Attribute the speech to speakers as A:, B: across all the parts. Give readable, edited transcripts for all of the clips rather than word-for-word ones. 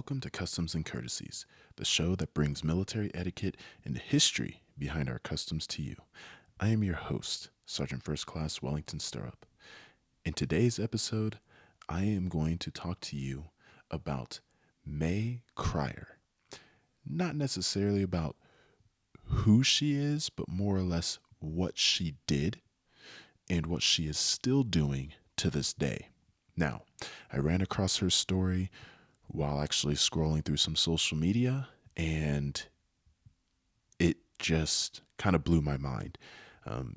A: Welcome to Customs and Courtesies, the show that brings military etiquette and the history behind our customs to you. I am your host, Sergeant First Class Wellington Stirrup. In today's episode, I am going to talk to you about May Cryer. Not necessarily about who she is, but more or less what she did and what she is still doing to this day. Now, I ran across her story while actually scrolling through some social media, and it just kind of blew my mind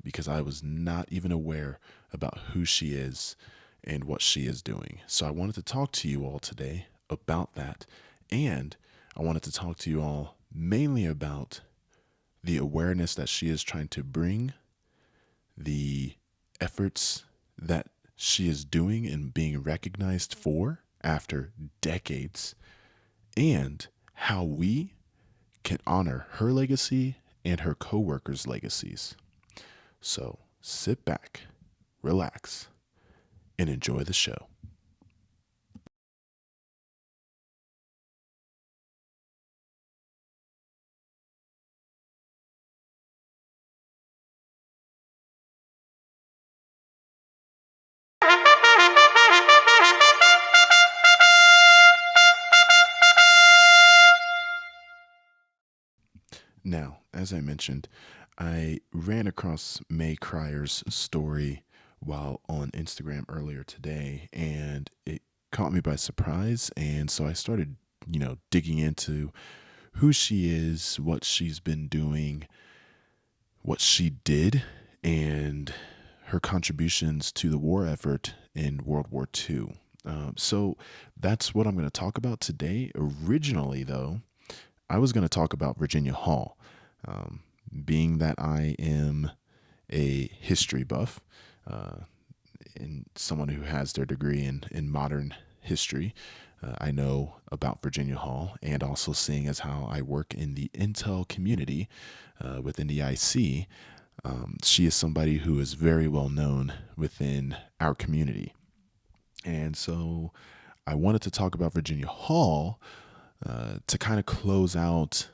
A: because I was not even aware about who she is and what she is doing. So I wanted to talk to you all today about that, and I wanted to talk to you all mainly about the awareness that she is trying to bring, the efforts that she is doing and being recognized for after decades, and how we can honor her legacy and her co-workers' legacies. So sit back, relax, and enjoy the show. Now, as I mentioned, I ran across May Cryer's story while on Instagram earlier today, and it caught me by surprise. And so I started, digging into who she is, what she's been doing, what she did, and her contributions to the war effort in World War II. So that's what I'm going to talk about today. Originally, though, I was going to talk about Virginia Hall. Being that I am a history buff and someone who has their degree in modern history, I know about Virginia Hall, and also seeing as how I work in the intel community within the IC, she is somebody who is very well known within our community. And so I wanted to talk about Virginia Hall to kind of close out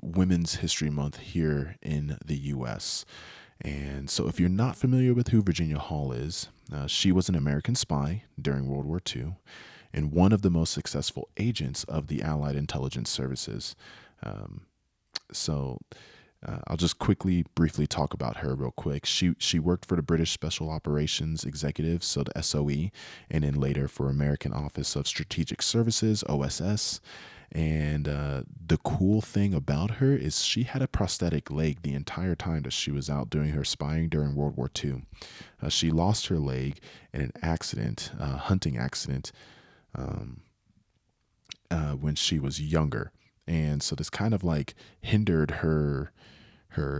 A: Women's History Month here in the U.S. And so if you're not familiar with who Virginia Hall is, she was an American spy during World War II and one of the most successful agents of the Allied intelligence services. I'll just briefly talk about her real quick. She worked for the British Special Operations Executive, so the SOE, and then later for American Office of Strategic Services, OSS. And the cool thing about her is she had a prosthetic leg the entire time that she was out doing her spying during World War II. She lost her leg in an accident, hunting accident, when she was younger. And so this kind of like hindered her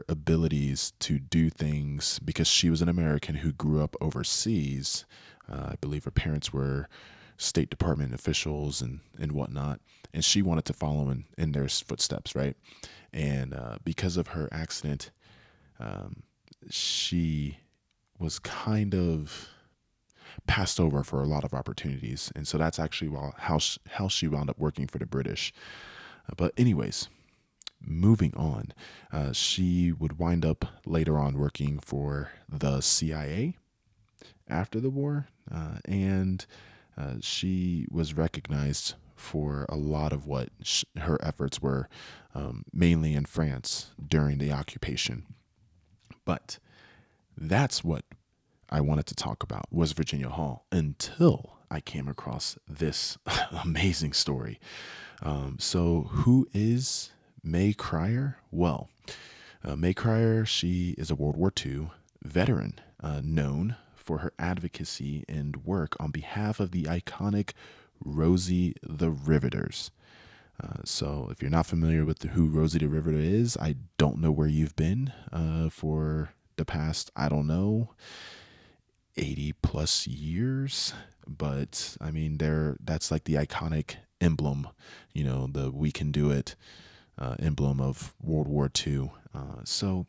A: abilities to do things because she was an American who grew up overseas. I believe her parents were State Department officials and whatnot, and she wanted to follow in their footsteps, right? And because of her accident, she was kind of passed over for a lot of opportunities, and so that's actually how she wound up working for the British. But anyways, moving on, she would wind up later on working for the CIA after the war, and she was recognized for a lot of what her efforts were, mainly in France during the occupation. But that's what I wanted to talk about, was Virginia Hall, until I came across this amazing story. So who is May Cryer? Well, May Cryer, she is a World War II veteran, known for her advocacy and work on behalf of the iconic Rosie the Riveters. So if you're not familiar with who Rosie the Riveter is, I don't know where you've been for the past, 80 plus years. But I mean, that's like the iconic emblem, the "we can do it" emblem of World War II. So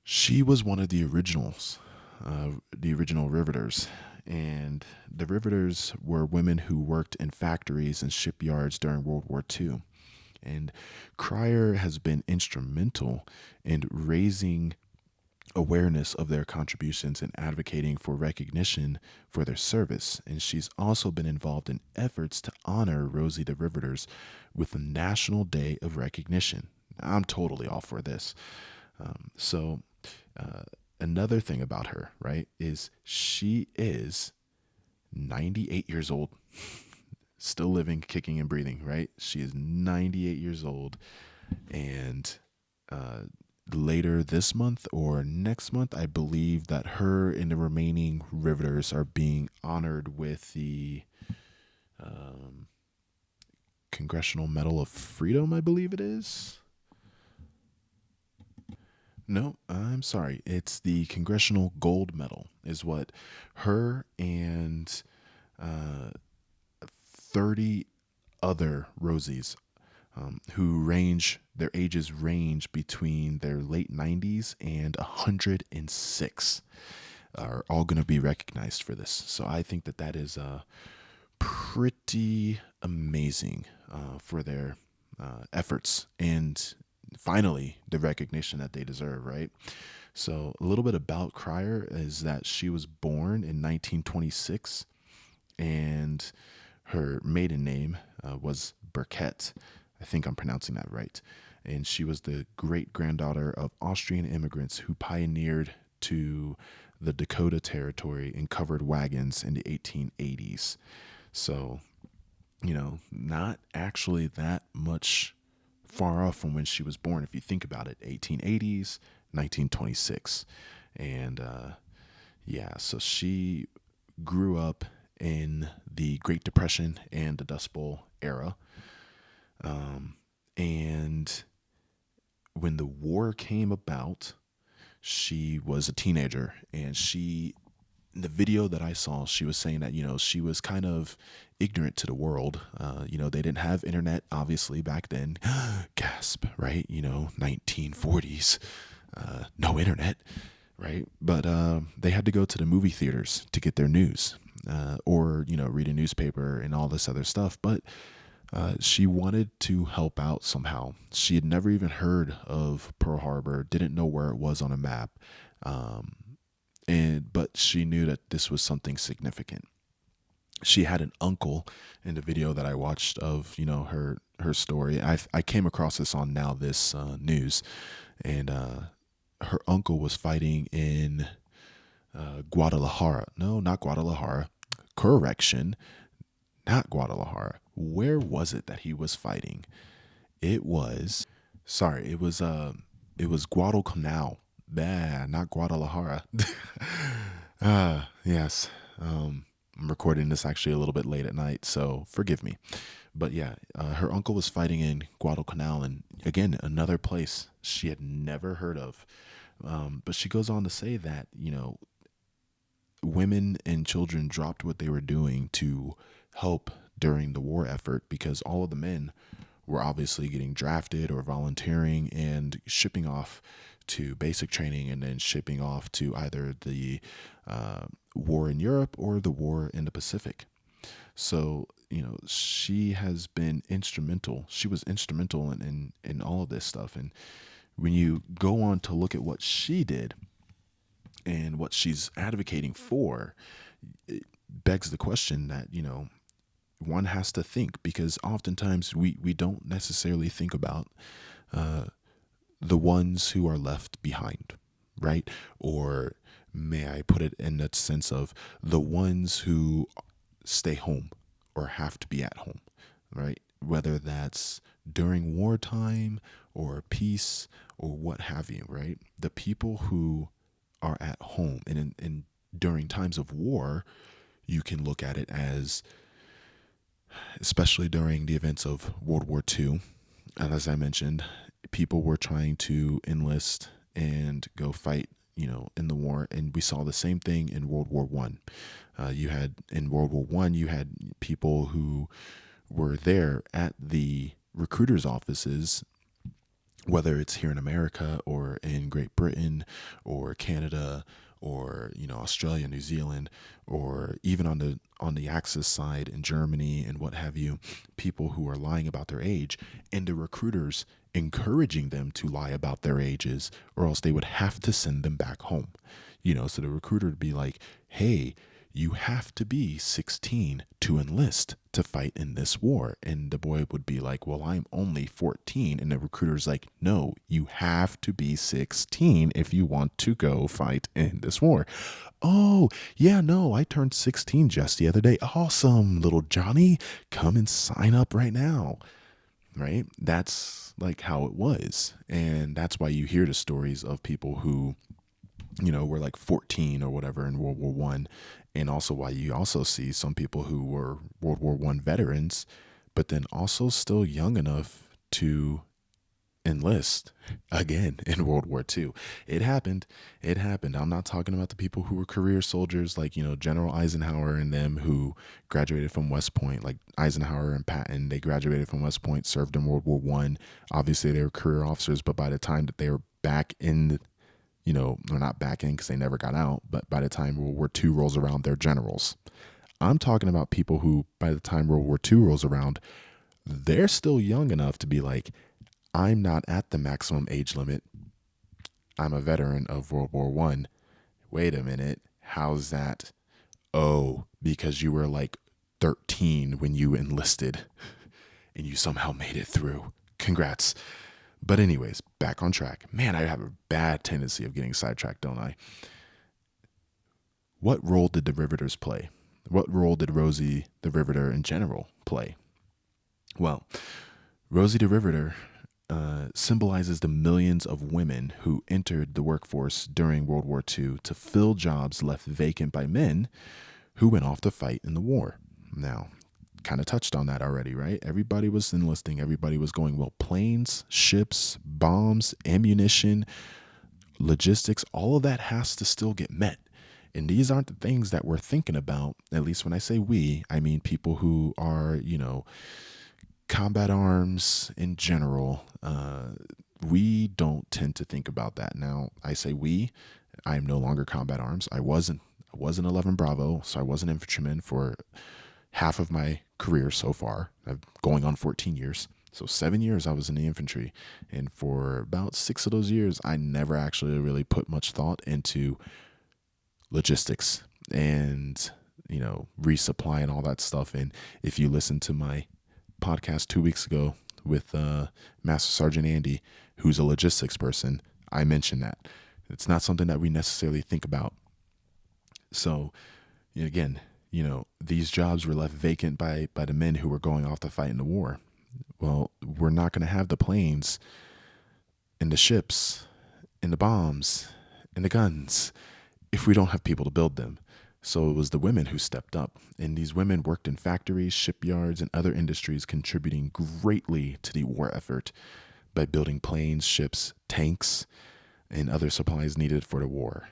A: she was one of the originals the original Riveters. And the Riveters were women who worked in factories and shipyards during World War II. And Cryer has been instrumental in raising awareness of their contributions and advocating for recognition for their service. And she's also been involved in efforts to honor Rosie the Riveters with a National Day of Recognition. I'm totally all for this. So, another thing about her, right, is she is 98 years old, still living, kicking, and breathing, right? She is 98 years old. And later this month or next month, I believe that her and the remaining Riveters are being honored with the Congressional Medal of Freedom, I believe it is. No, I'm sorry. It's the Congressional Gold Medal, is what her and uh, 30 other Rosies their ages range between their late 90s and 106, are all going to be recognized for this. So I think that that is pretty amazing for their efforts and finally the recognition that they deserve, right? So a little bit about Cryer is that she was born in 1926 and her maiden name was Burkett. I think I'm pronouncing that right. And she was the great granddaughter of Austrian immigrants who pioneered to the Dakota Territory in covered wagons in the 1880s. So, not actually that much far off from when she was born, if you think about it. 1880s, 1926. And so she grew up in the Great Depression and the Dust Bowl era. And when the war came about, she was a teenager, and in the video that I saw, she was saying that, she was kind of ignorant to the world. They didn't have internet, obviously, back then. Gasp, right? 1940s, no internet, right? But they had to go to the movie theaters to get their news, or, read a newspaper and all this other stuff. But she wanted to help out somehow. She had never even heard of Pearl Harbor, didn't know where it was on a map, but she knew that this was something significant. She had an uncle in the video that I watched of her story. I came across this on Now This News, and her uncle was fighting in Guadalajara. No, not Guadalajara. Correction, not Guadalajara. Where was it that he was fighting? It was Guadalcanal. Bah, not Guadalajara. Yes. I'm recording this actually a little bit late at night, so forgive me. But yeah, her uncle was fighting in Guadalcanal, and again, another place she had never heard of. But she goes on to say that, women and children dropped what they were doing to help during the war effort because all of the men were obviously getting drafted or volunteering and shipping off to basic training and then shipping off to either the war in Europe or the war in the Pacific. So, she has been instrumental. She was instrumental in all of this stuff. And when you go on to look at what she did and what she's advocating for, it begs the question that, one has to think, because oftentimes we don't necessarily think about the ones who are left behind, right? Or may I put it in that sense of the ones who stay home or have to be at home, right? Whether that's during wartime or peace or what have you, right? The people who are at home and during times of war, you can look at it as, especially during the events of World War II, and as I mentioned, people were trying to enlist and go fight, in the war, and we saw the same thing in World War One. In World War One, you had people who were there at the recruiters' offices, whether it's here in America or in Great Britain or Canada or, Australia, New Zealand, or even on the Axis side in Germany and what have you, people who are lying about their age, and the recruiters encouraging them to lie about their ages, or else they would have to send them back home. So the recruiter would be like, hey, you have to be 16 to enlist to fight in this war. And the boy would be like, well, I'm only 14. And the recruiter's like, no, you have to be 16 if you want to go fight in this war. Oh, yeah, no, I turned 16 just the other day. Awesome, little Johnny. Come and sign up right now. Right? That's like how it was. And that's why you hear the stories of people who were like 14 or whatever in World War One, and also why you also see some people who were World War One veterans, but then also still young enough to enlist again in World War Two. It happened. It happened. I'm not talking about the people who were career soldiers like, General Eisenhower and them who graduated from West Point, like Eisenhower and Patton. They graduated from West Point, served in World War One. Obviously, they were career officers, but by the time that they were back in they're not back in because they never got out, but by the time World War II rolls around, they're generals. I'm talking about people who, by the time World War II rolls around, they're still young enough to be like, I'm not at the maximum age limit. I'm a veteran of World War One. Wait a minute. How's that? Oh, because you were like 13 when you enlisted and you somehow made it through. Congrats. But anyways, back on track. Man, I have a bad tendency of getting sidetracked, don't I? What role did the Riveters play? What role did Rosie the Riveter in general play? Well, Rosie the Riveter symbolizes the millions of women who entered the workforce during World War II to fill jobs left vacant by men who went off to fight in the war. Now, kind of touched on that already, right? Everybody was enlisting. Everybody was going, well, planes, ships, bombs, ammunition, logistics, all of that has to still get met. And these aren't the things that we're thinking about. At least when I say we, I mean people who are, combat arms in general. We don't tend to think about that. Now, I say we, I am no longer combat arms. I was an 11 Bravo, so I was an infantryman for half of my career so far. I'm going on 14 years. So 7 years I was in the infantry. And for about 6 of those years, I never actually really put much thought into logistics and, resupply and all that stuff. And if you listen to my podcast 2 weeks ago with Master Sergeant Andy, who's a logistics person, I mentioned that. It's not something that we necessarily think about. So, again, these jobs were left vacant by the men who were going off to fight in the war. Well, we're not going to have the planes and the ships and the bombs and the guns if we don't have people to build them. So it was the women who stepped up, and these women worked in factories, shipyards, and other industries, contributing greatly to the war effort by building planes, ships, tanks, and other supplies needed for the war.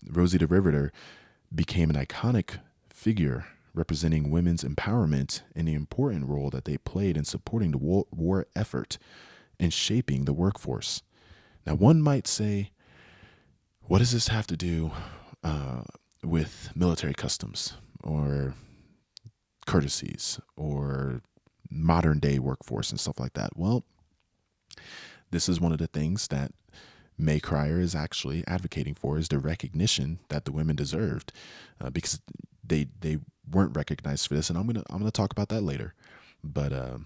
A: Rosie the Riveter became an iconic figure representing women's empowerment and the important role that they played in supporting the war effort and shaping the workforce. Now, one might say, what does this have to do with military customs or courtesies or modern day workforce and stuff like that? Well, this is one of the things that May Cryer is actually advocating for, is the recognition that the women deserved, because they weren't recognized for this, and I'm gonna talk about that later. But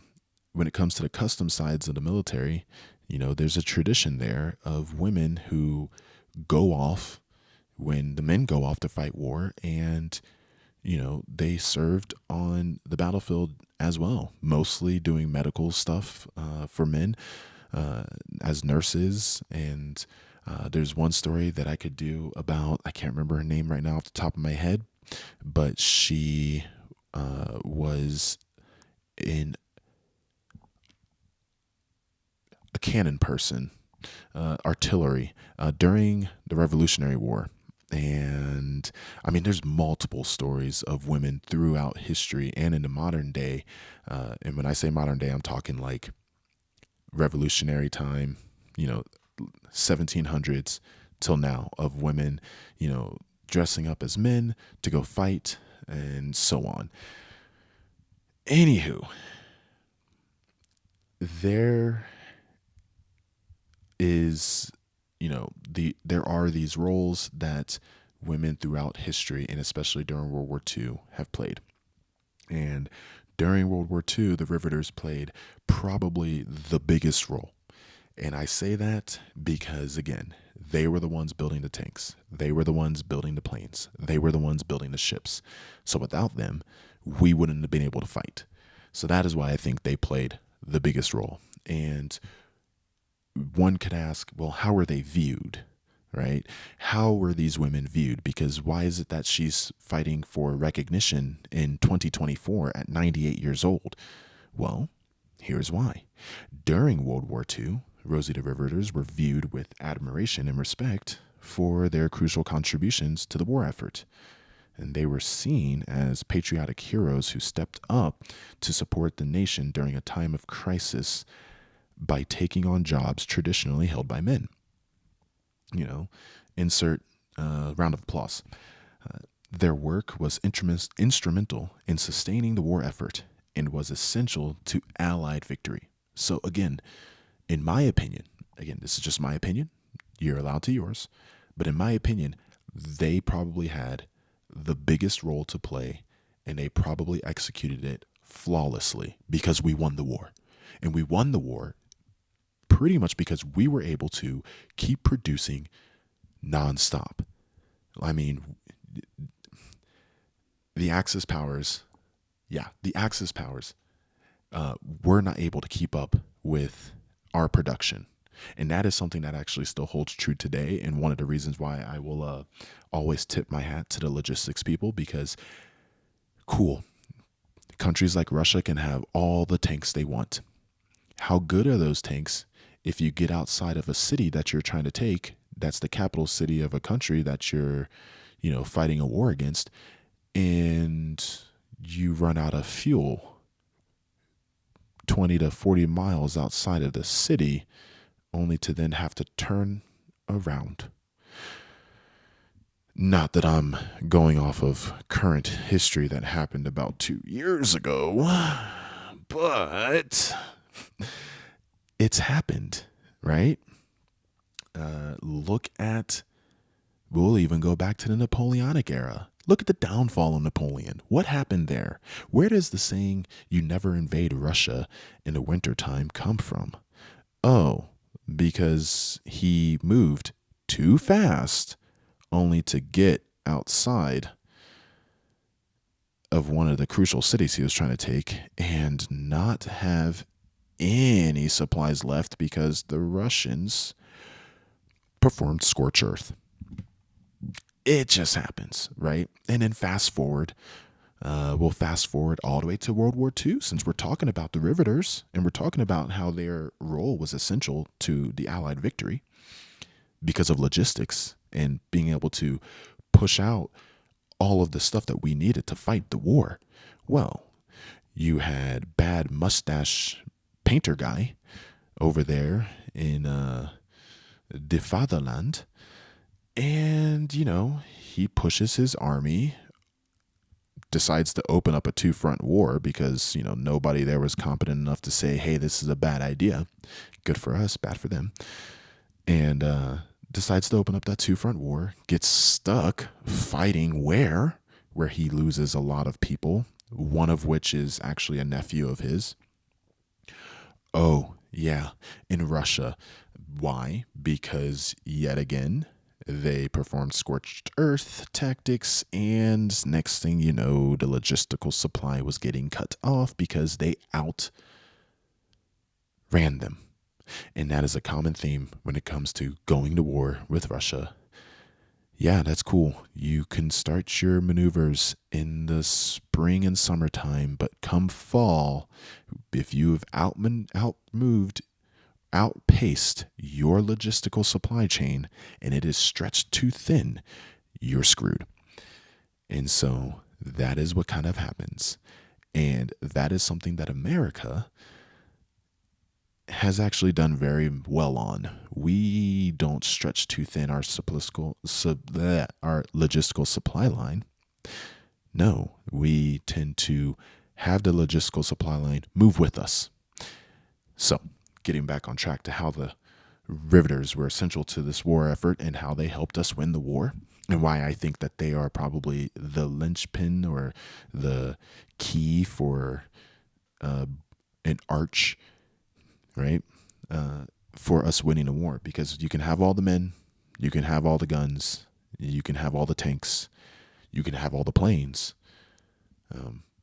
A: when it comes to the custom sides of the military, there's a tradition there of women who go off when the men go off to fight war, and they served on the battlefield as well, mostly doing medical stuff for men. As nurses, and there's one story that I could do about, I can't remember her name right now off the top of my head, but she was in a cannon person, artillery, during the Revolutionary War. And I mean, there's multiple stories of women throughout history and in the modern day. And when I say modern day, I'm talking like revolutionary time, 1700s till now of women, dressing up as men to go fight and so on. Anywho, there is, there are these roles that women throughout history, and especially during World War II, have played. And during World War II, the Riveters played probably the biggest role. And I say that because, again, they were the ones building the tanks. They were the ones building the planes. They were the ones building the ships. So without them, we wouldn't have been able to fight. So that is why I think they played the biggest role. And one could ask, well, how were they viewed, right? How were these women viewed? Because why is it that she's fighting for recognition in 2024 at 98 years old? Well, here's why. During World War II, Rosie the Riveters were viewed with admiration and respect for their crucial contributions to the war effort. And they were seen as patriotic heroes who stepped up to support the nation during a time of crisis by taking on jobs traditionally held by men. Insert round of applause. Their work was instrumental in sustaining the war effort and was essential to Allied victory. So again, in my opinion, this is just my opinion, you're allowed to yours, but in my opinion, they probably had the biggest role to play, and they probably executed it flawlessly because we won the war. And we won the war pretty much because we were able to keep producing nonstop. I mean, the Axis powers, were not able to keep up with our production. And that is something that actually still holds true today. And one of the reasons why I will always tip my hat to the logistics people, because cool, countries like Russia can have all the tanks they want. How good are those tanks if you get outside of a city that you're trying to take, that's the capital city of a country that you're, fighting a war against, and you run out of fuel 20 to 40 miles outside of the city, only to then have to turn around. Not that I'm going off of current history that happened about 2 years ago, but it's happened, right? We'll even go back to the Napoleonic era. Look at the downfall of Napoleon. What happened there? Where does the saying, you never invade Russia in the wintertime, come from? Oh, because he moved too fast only to get outside of one of the crucial cities he was trying to take and not have any supplies left because the Russians performed scorched earth. It just happens, right? And then we'll fast forward all the way to World War II, since we're talking about the Riveters and we're talking about how their role was essential to the Allied victory because of logistics and being able to push out all of the stuff that we needed to fight the war. Well, you had bad mustache painter guy over there in the fatherland, and he pushes his army, decides to open up a two-front war because nobody there was competent enough to say, hey, this is a bad idea. Good for us, bad for them. And decides to open up that two-front war, gets stuck fighting where he loses a lot of people, one of which is actually a nephew of his. Oh, yeah, in Russia. Why? Because yet again, they performed scorched earth tactics, and next thing you know, the logistical supply was getting cut off because they outran them. And that is a common theme when it comes to going to war with Russia. Yeah, that's cool. You can start your maneuvers in the spring and summertime, but come fall, if you've outpaced your logistical supply chain and it is stretched too thin, you're screwed. And so that is what kind of happens. And that is something that America has actually done very well on. We don't stretch too thin our our logistical supply line. No, we tend to have the logistical supply line move with us. So, getting back on track to how the Riveters were essential to this war effort and how they helped us win the war, and why I think that they are probably the linchpin or the key for an arch, right? For us winning a war, because you can have all the men, you can have all the guns, you can have all the tanks, you can have all the planes.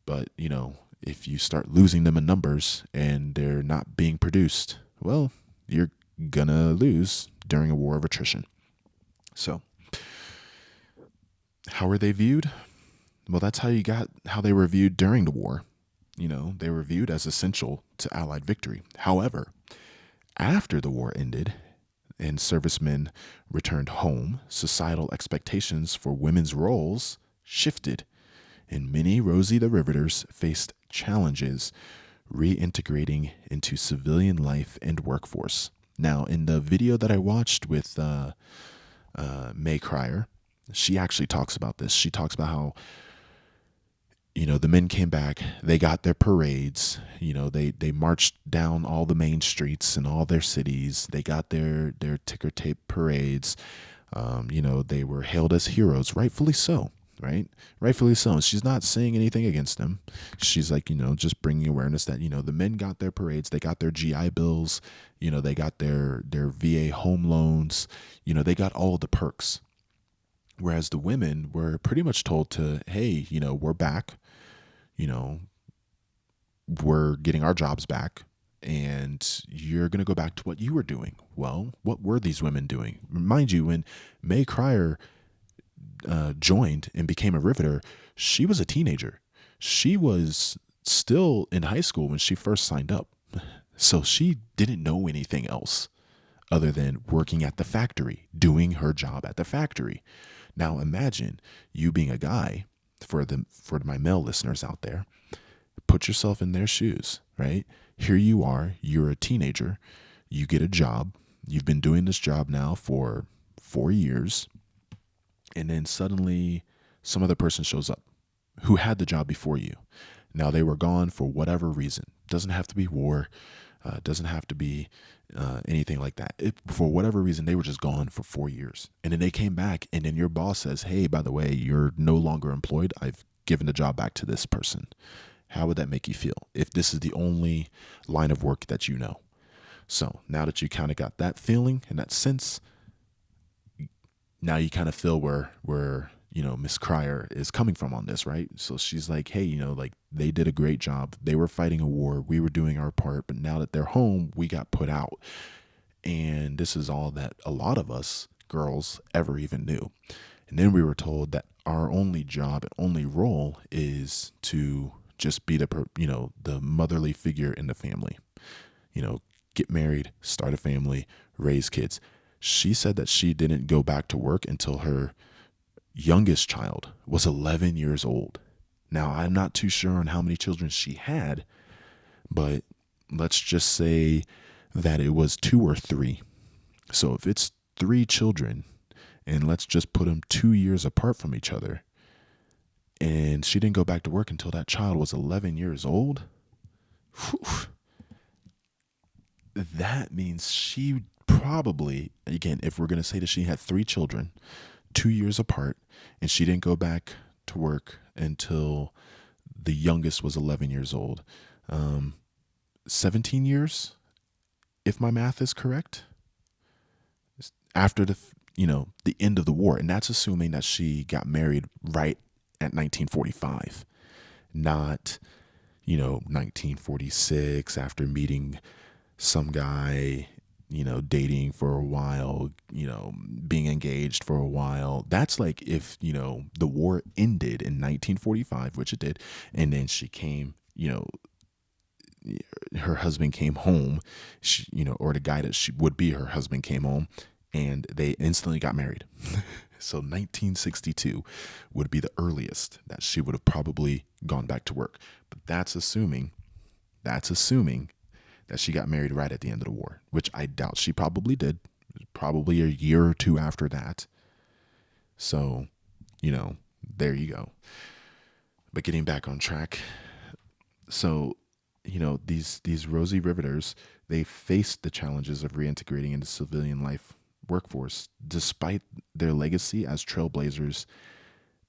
A: But, if you start losing them in numbers and they're not being produced, well, you're gonna lose during a war of attrition. So, how were they viewed? Well, that's how they were viewed during the war. They were viewed as essential to Allied victory. However, after the war ended and servicemen returned home, societal expectations for women's roles shifted, and many Rosie the Riveters faced challenges reintegrating into civilian life and workforce. Now, in the video that I watched with May Cryer, she actually talks about this. She talks about how, the men came back, they got their parades, they marched down all the main streets in all their cities, they got their ticker tape parades, they were hailed as heroes, rightfully so, right? Rightfully so. She's not saying anything against them. She's like, just bringing awareness that, the men got their parades, they got their GI Bills, they got their VA home loans, they got all of the perks. Whereas the women were pretty much told to, hey, we're back, we're getting our jobs back, and you're going to go back to what you were doing. Well, what were these women doing? Mind you, when May Cryer joined and became a Riveter, she was a teenager. She was still in high school when she first signed up. So she didn't know anything else other than working at the factory, doing her job at the factory. Now imagine you being a guy, for my male listeners out there, put yourself in their shoes, right? Here you are, you're a teenager, you get a job, you've been doing this job now for 4 years, and then suddenly some other person shows up who had the job before you. Now they were gone for whatever reason. Doesn't have to be war, doesn't have to be anything like that. For whatever reason, they were just gone for 4 years. And then they came back, and then your boss says, hey, by the way, you're no longer employed. I've given the job back to this person. How would that make you feel if this is the only line of work that you know? So now that you kind of got that feeling and that sense, now you kind of feel where Miss Cryer is coming from on this, right? So she's like, hey, like they did a great job. They were fighting a war. We were doing our part. But now that they're home, we got put out. And this is all that a lot of us girls ever even knew. And then we were told that our only job and only role is to just be the motherly figure in the family. Get married, start a family, raise kids. She said that she didn't go back to work until her youngest child was 11 years old. Now, I'm not too sure on how many children she had, but let's just say that it was 2 or 3. So if it's 3 children, and let's just put them 2 years apart from each other, and she didn't go back to work until that child was 11 years old, whew, that means she probably, again, if we're going to say that she had 3 children, 2 years apart, and she didn't go back to work until the youngest was 11 years old. 17 years, if my math is correct, after the end of the war. And that's assuming that she got married right at 1945, not, 1946 after meeting some guy, dating for a while, being engaged for a while. That's like if, the war ended in 1945, which it did, and then she came, her husband came home, or the guy that she would be her husband came home, and they instantly got married. So 1962 would be the earliest that she would have probably gone back to work. But that's assuming that she got married right at the end of the war, which I doubt she probably did, probably a year or two after that. So, there you go. But getting back on track, so these Rosie Riveters, they faced the challenges of reintegrating into civilian life workforce despite their legacy as trailblazers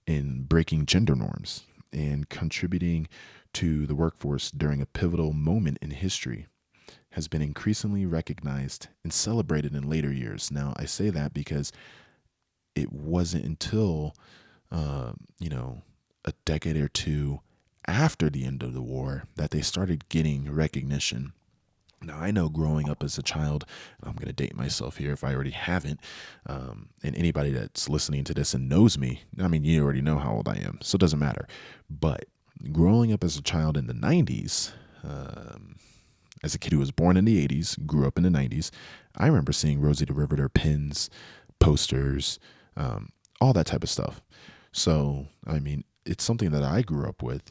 A: in breaking gender norms and contributing to the workforce during a pivotal moment in history has been increasingly recognized and celebrated in later years. Now, I say that because it wasn't until, uh, you know, a decade or two after the end of the war that they started getting recognition. Now, I know growing up as a child, and I'm going to date myself here if I already haven't, and anybody that's listening to this and knows me, I mean, you already know how old I am, so it doesn't matter. But growing up as a child in the 90s, as a kid who was born in the 80s, grew up in the 90s, I remember seeing Rosie the Riveter pins, posters, all that type of stuff. So, I mean, it's something that I grew up with.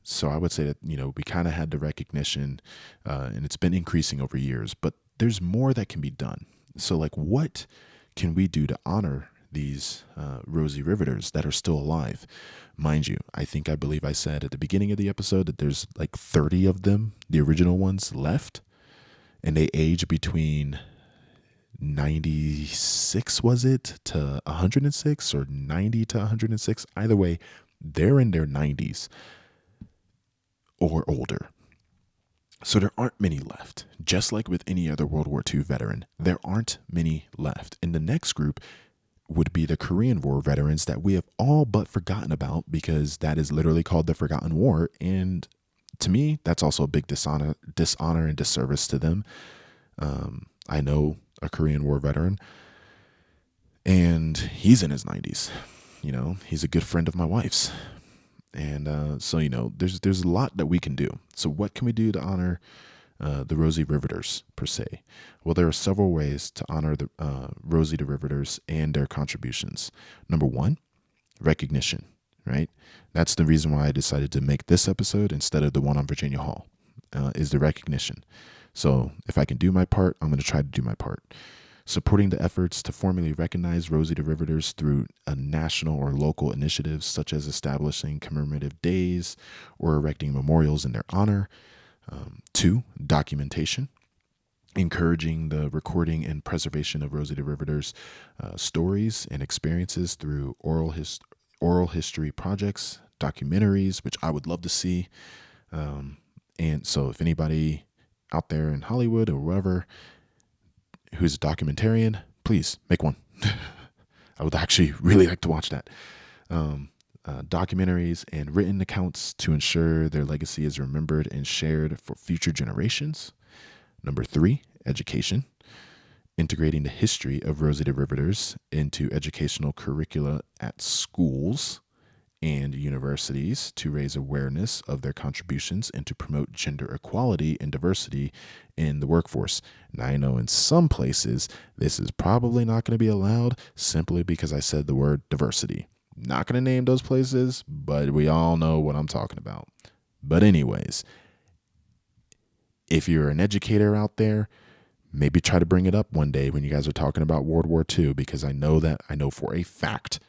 A: So I would say that, we kind of had the recognition, and it's been increasing over years, but there's more that can be done. So, like, what can we do to honor these Rosie Riveters that are still alive? Mind you, I believe I said at the beginning of the episode that there's like 30 of them, the original ones, left, and they age between 96, was it, to 106, or 90 to 106. Either way, they're in their 90s or older. So there aren't many left. Just like with any other World War II veteran, there aren't many left. And the next group would be the Korean War veterans that we have all but forgotten about, because that is literally called the Forgotten War. And to me, that's also a big dishonor and disservice to them. I know a Korean War veteran, and he's in his 90s. He's a good friend of my wife's. And so, there's a lot that we can do. So what can we do to honor the Rosie Riveters, per se? Well, there are several ways to honor the Rosie the Riveters and their contributions. Number one, recognition, right? That's the reason why I decided to make this episode instead of the one on Virginia Hall, is the recognition. So if I can do my part, I'm going to try to do my part. Supporting the efforts to formally recognize Rosie the Riveters through a national or local initiatives, such as establishing commemorative days or erecting memorials in their honor. Two, documentation. Encouraging the recording and preservation of Rosie the Riveters' stories and experiences through oral history projects, documentaries, which I would love to see. And so if anybody out there in Hollywood or wherever who's a documentarian, please make one. I would actually really like to watch that. Documentaries and written accounts to ensure their legacy is remembered and shared for future generations. Number three, education. Integrating the history of Rosie the Riveters into educational curricula at schools and universities to raise awareness of their contributions and to promote gender equality and diversity in the workforce. Now, I know in some places this is probably not going to be allowed simply because I said the word diversity. Not going to name those places, but we all know what I'm talking about. But anyways, if you're an educator out there, maybe try to bring it up one day when you guys are talking about World War II, because I know for a fact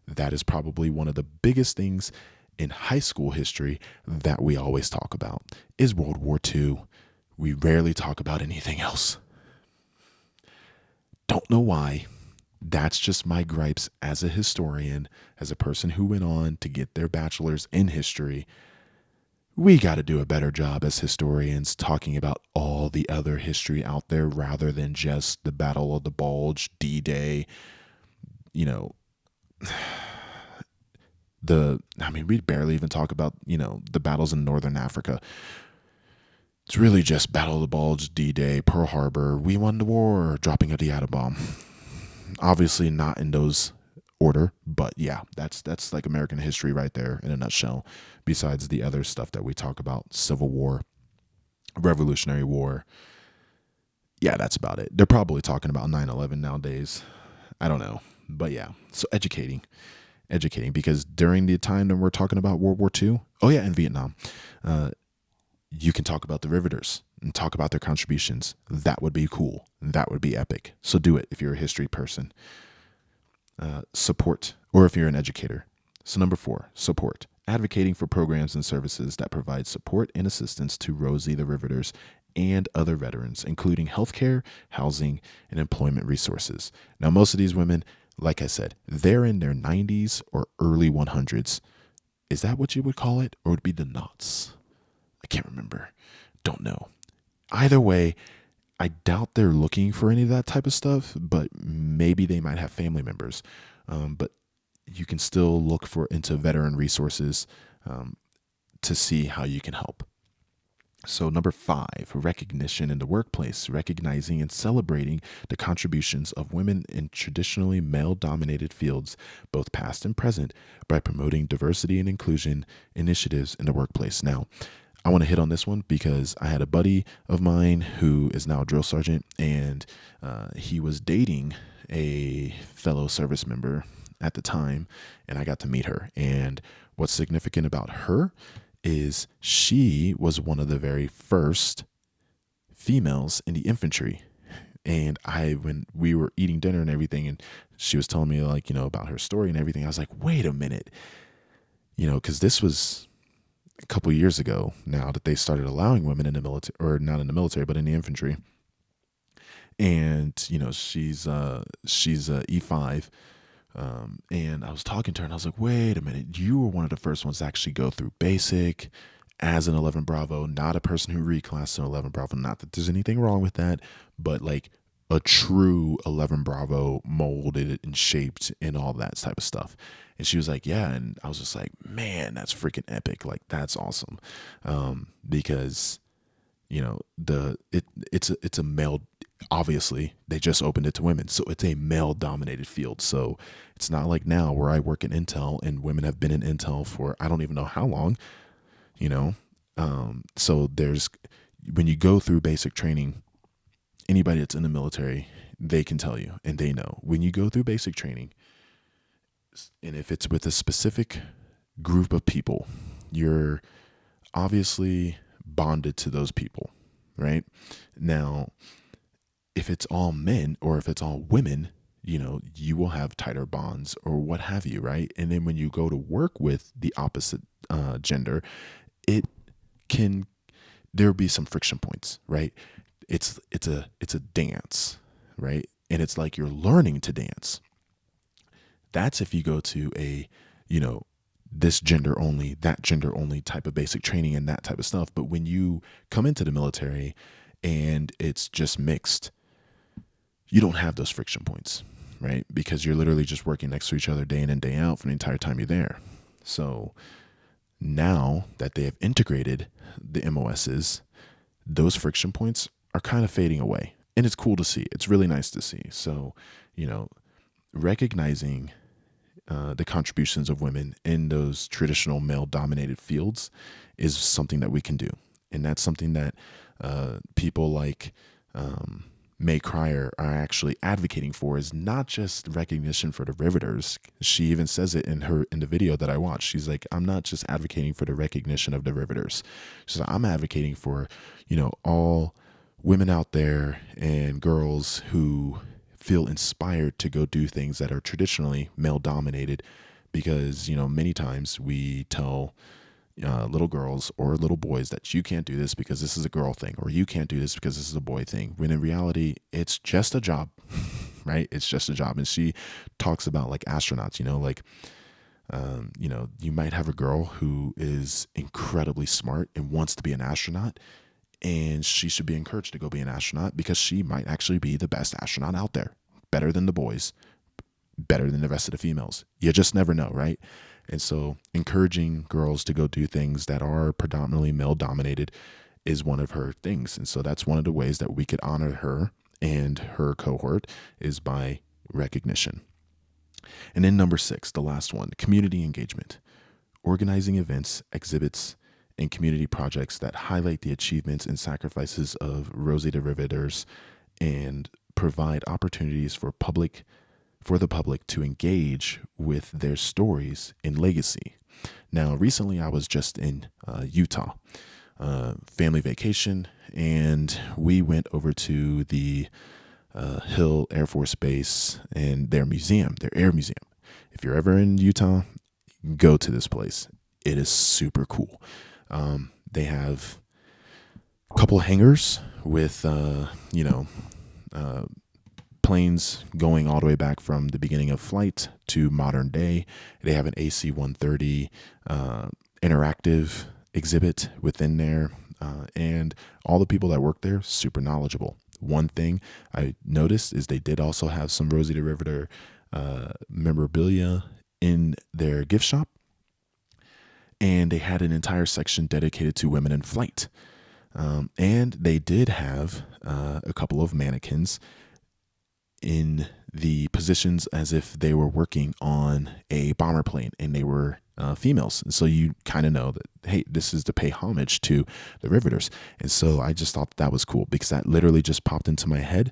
A: that is probably one of the biggest things in high school history that we always talk about is World War II. We rarely talk about anything else. Don't know why. That's just my gripes as a historian, as a person who went on to get their bachelor's in history. We got to do a better job as historians talking about all the other history out there rather than just the Battle of the Bulge, D-Day, we barely even talk about, the battles in Northern Africa. It's really just Battle of the Bulge, D-Day, Pearl Harbor, we won the war, dropping of the atom bomb. Obviously not in those order, but yeah, that's like American history right there in a nutshell, besides the other stuff that we talk about, Civil War, Revolutionary War. Yeah, that's about it. They're probably talking about 9/11 nowadays. I don't know. But yeah, so educating. educating, because during the time that we're talking about World War II, oh yeah, in Vietnam, uh, you can talk about the Riveters and talk about their contributions. That would be cool. That would be epic. So do it if you're a history person. Support, or if you're an educator. So number 4, support. Advocating for programs and services that provide support and assistance to Rosie the Riveters and other veterans, including healthcare, housing, and employment resources. Now, most of these women, like I said, they're in their 90s or early 100s. Is that what you would call it? Or would it be the knots? I can't remember. Don't know. Either way, I doubt they're looking for any of that type of stuff, but maybe they might have family members. But you can still look into veteran resources to see how you can help. So number 5, recognition in the workplace, recognizing and celebrating the contributions of women in traditionally male-dominated fields, both past and present, by promoting diversity and inclusion initiatives in the workplace. Now, I want to hit on this one because I had a buddy of mine who is now a drill sergeant, and he was dating a fellow service member at the time, and I got to meet her. And what's significant about her is she was one of the very first females in the infantry. And when we were eating dinner and everything, and she was telling me, like, about her story and everything, I was like, wait a minute, because this was a couple years ago now that they started allowing women in the military, or not in the military, but in the infantry. And, she's a E5. And I was talking to her and I was like, wait a minute, you were one of the first ones to actually go through basic as an 11 Bravo, not a person who reclassed an 11 Bravo. Not that there's anything wrong with that, but like a true 11 Bravo, molded and shaped and all that type of stuff. And she was like, yeah. And I was just like, man, that's freaking epic. Like, that's awesome. Because, it's a male, obviously they just opened it to women. So it's a male dominated field. So it's not like now where I work in Intel and women have been in Intel for, I don't even know how long, so when you go through basic training, anybody that's in the military, they can tell you, and they know when you go through basic training, and if it's with a specific group of people, you're obviously bonded to those people, right? Now, if it's all men or if it's all women, you will have tighter bonds or what have you, right? And then when you go to work with the opposite gender, there'll be some friction points, right? It's a dance, right? And it's like you're learning to dance. That's if you go to a, this gender only, that gender only type of basic training and that type of stuff. But when you come into the military and it's just mixed, you don't have those friction points, right? Because you're literally just working next to each other day in and day out for the entire time you're there. So now that they have integrated the MOSs, those friction points are kind of fading away. And it's cool to see. It's really nice to see. So, recognizing the contributions of women in those traditional male-dominated fields is something that we can do. And that's something that people like May Cryer are actually advocating for, is not just recognition for the Riveters. She even says it in the video that I watched. She's like, I'm not just advocating for the recognition of the Riveters. She's like, I'm advocating for, all women out there and girls who feel inspired to go do things that are traditionally male dominated, because, many times we tell little girls or little boys that you can't do this because this is a girl thing, or you can't do this because this is a boy thing, when in reality it's just a job. Right? It's just a job. And she talks about like astronauts, you might have a girl who is incredibly smart and wants to be an astronaut, and she should be encouraged to go be an astronaut because she might actually be the best astronaut out there, better than the boys, better than the rest of the females. You just never know, right? And so encouraging girls to go do things that are predominantly male dominated is one of her things. And so that's one of the ways that we could honor her and her cohort, is by recognition. And then number 6, the last one, community engagement, organizing events, exhibits, and community projects that highlight the achievements and sacrifices of Rosie the Riveters and provide opportunities for public for the public to engage with their stories and legacy. Now, recently I was just in Utah, family vacation, and we went over to the Hill Air Force Base and their museum, their air museum. If you're ever in Utah, go to this place. It is super cool. They have a couple hangars with, planes going all the way back from the beginning of flight to modern day. They have an AC-130 interactive exhibit within there, and all the people that work there, super knowledgeable. One thing I noticed is they did also have some Rosie the Riveter memorabilia in their gift shop, and they had an entire section dedicated to women in flight. And they did have a couple of mannequins in the positions as if they were working on a bomber plane, and they were females. And so you kind of know that, hey, this is to pay homage to the Riveters. And so I just thought that was cool, because that literally just popped into my head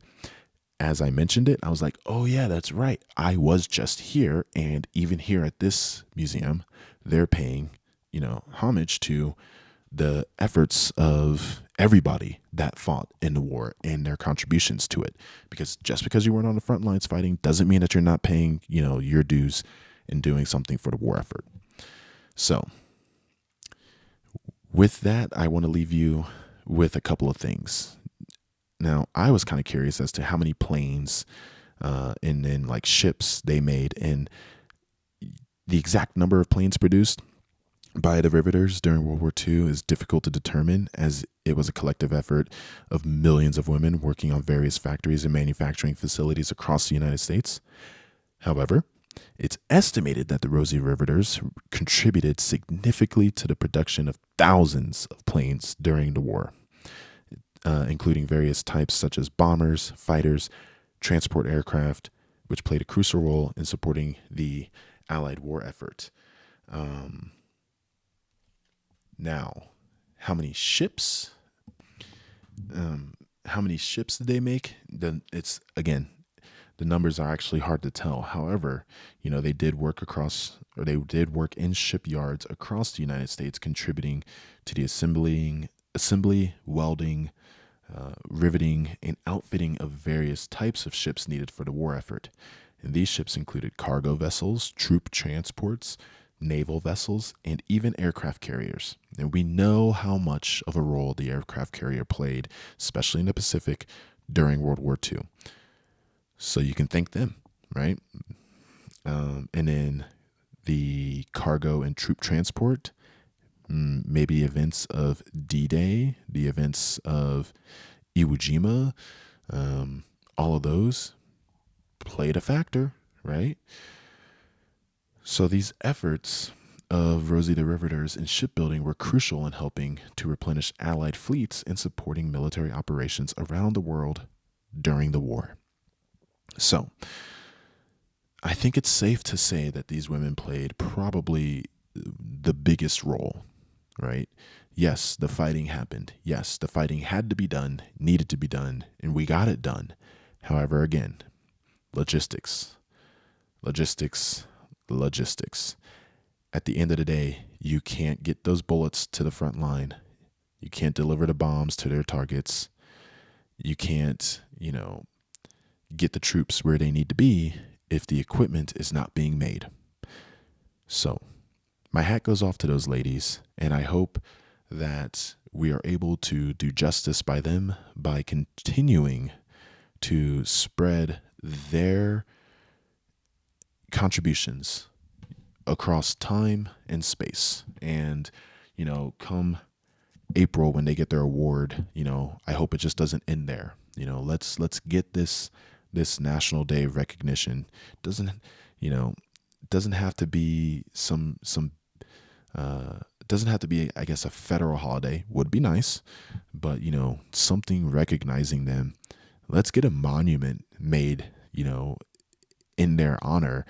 A: as I mentioned it. I was like, oh yeah, that's right. I was just here, and even here at this museum, they're paying, homage to the efforts of everybody that fought in the war and their contributions to it. Because just because you weren't on the front lines fighting doesn't mean that you're not paying, your dues and doing something for the war effort. So with that, I want to leave you with a couple of things. Now, I was kind of curious as to how many planes and then like ships they made, and the exact number of planes produced by the Riveters during World War II is difficult to determine, as it was a collective effort of millions of women working on various factories and manufacturing facilities across the United States. However, it's estimated that the Rosie Riveters contributed significantly to the production of thousands of planes during the war, including various types such as bombers, fighters, transport aircraft, which played a crucial role in supporting the Allied war effort. Now, how many ships did they make? Then it's, again, the numbers are actually hard to tell. However, they did work in shipyards across the United States, contributing to the assembly, welding, riveting, and outfitting of various types of ships needed for the war effort. And these ships included cargo vessels, troop transports, naval vessels, and even aircraft carriers. And we know how much of a role the aircraft carrier played, especially in the Pacific during World War II. So you can thank them, right? And then the cargo and troop transport, maybe events of D-Day, the events of Iwo Jima, all of those played a factor, right? So these efforts of Rosie the Riveters in shipbuilding were crucial in helping to replenish Allied fleets and supporting military operations around the world during the war. So I think it's safe to say that these women played probably the biggest role, right? Yes, the fighting happened. Yes, the fighting had to be done, needed to be done, and we got it done. However, again, logistics. At the end of the day, you can't get those bullets to the front line. You can't deliver the bombs to their targets. You can't, get the troops where they need to be if the equipment is not being made. So my hat goes off to those ladies, and I hope that we are able to do justice by them by continuing to spread their contributions across time and space. And, come April when they get their award, I hope it just doesn't end there. Let's get this National Day of recognition. Doesn't have to be doesn't have to be, I guess, a federal holiday. Would be nice, but something recognizing them. Let's get a monument made, in their honor.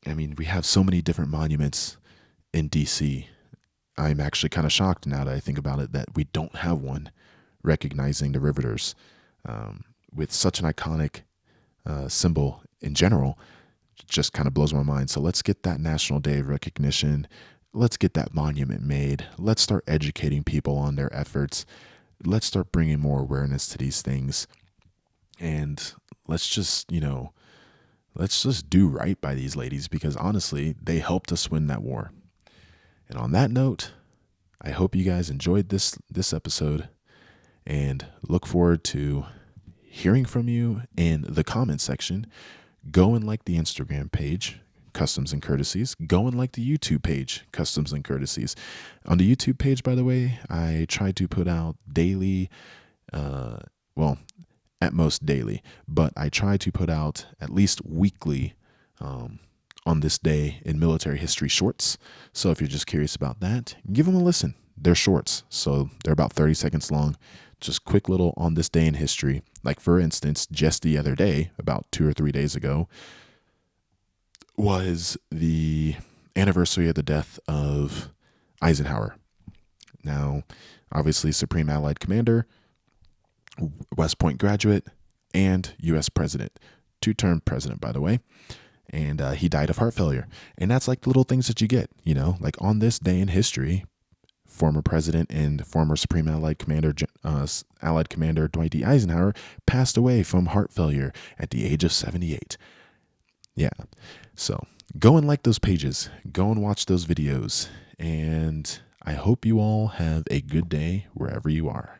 A: We have so many different monuments in DC. I'm actually kind of shocked now that I think about it that we don't have one recognizing the Riveters, with such an iconic symbol in general just kind of blows my mind. So let's get that National Day of Recognition. Let's get that monument made. Let's start educating people on their efforts. Let's start bringing more awareness to these things. And let's just, let's just do right by these ladies, because honestly, they helped us win that war. And on that note, I hope you guys enjoyed this episode, and look forward to hearing from you in the comment section. Go and like the Instagram page, Customs and Courtesies. Go and like the YouTube page, Customs and Courtesies. On the YouTube page, by the way, I try to put out daily, well, at most daily, but I try to put out at least weekly on this day in military history shorts. So if you're just curious about that, give them a listen. They're shorts, so they're about 30 seconds long. Just quick little on this day in history. Like, for instance, just the other day, about 2 or 3 days ago, was the anniversary of the death of Eisenhower. Now, obviously, Supreme Allied Commander, West Point graduate, and U.S. president. 2-term president, by the way. And he died of heart failure. And that's like the little things that you get, like on this day in history, former president and former Supreme Allied Commander Dwight D. Eisenhower passed away from heart failure at the age of 78. Yeah. So go and like those pages. Go and watch those videos. And I hope you all have a good day wherever you are.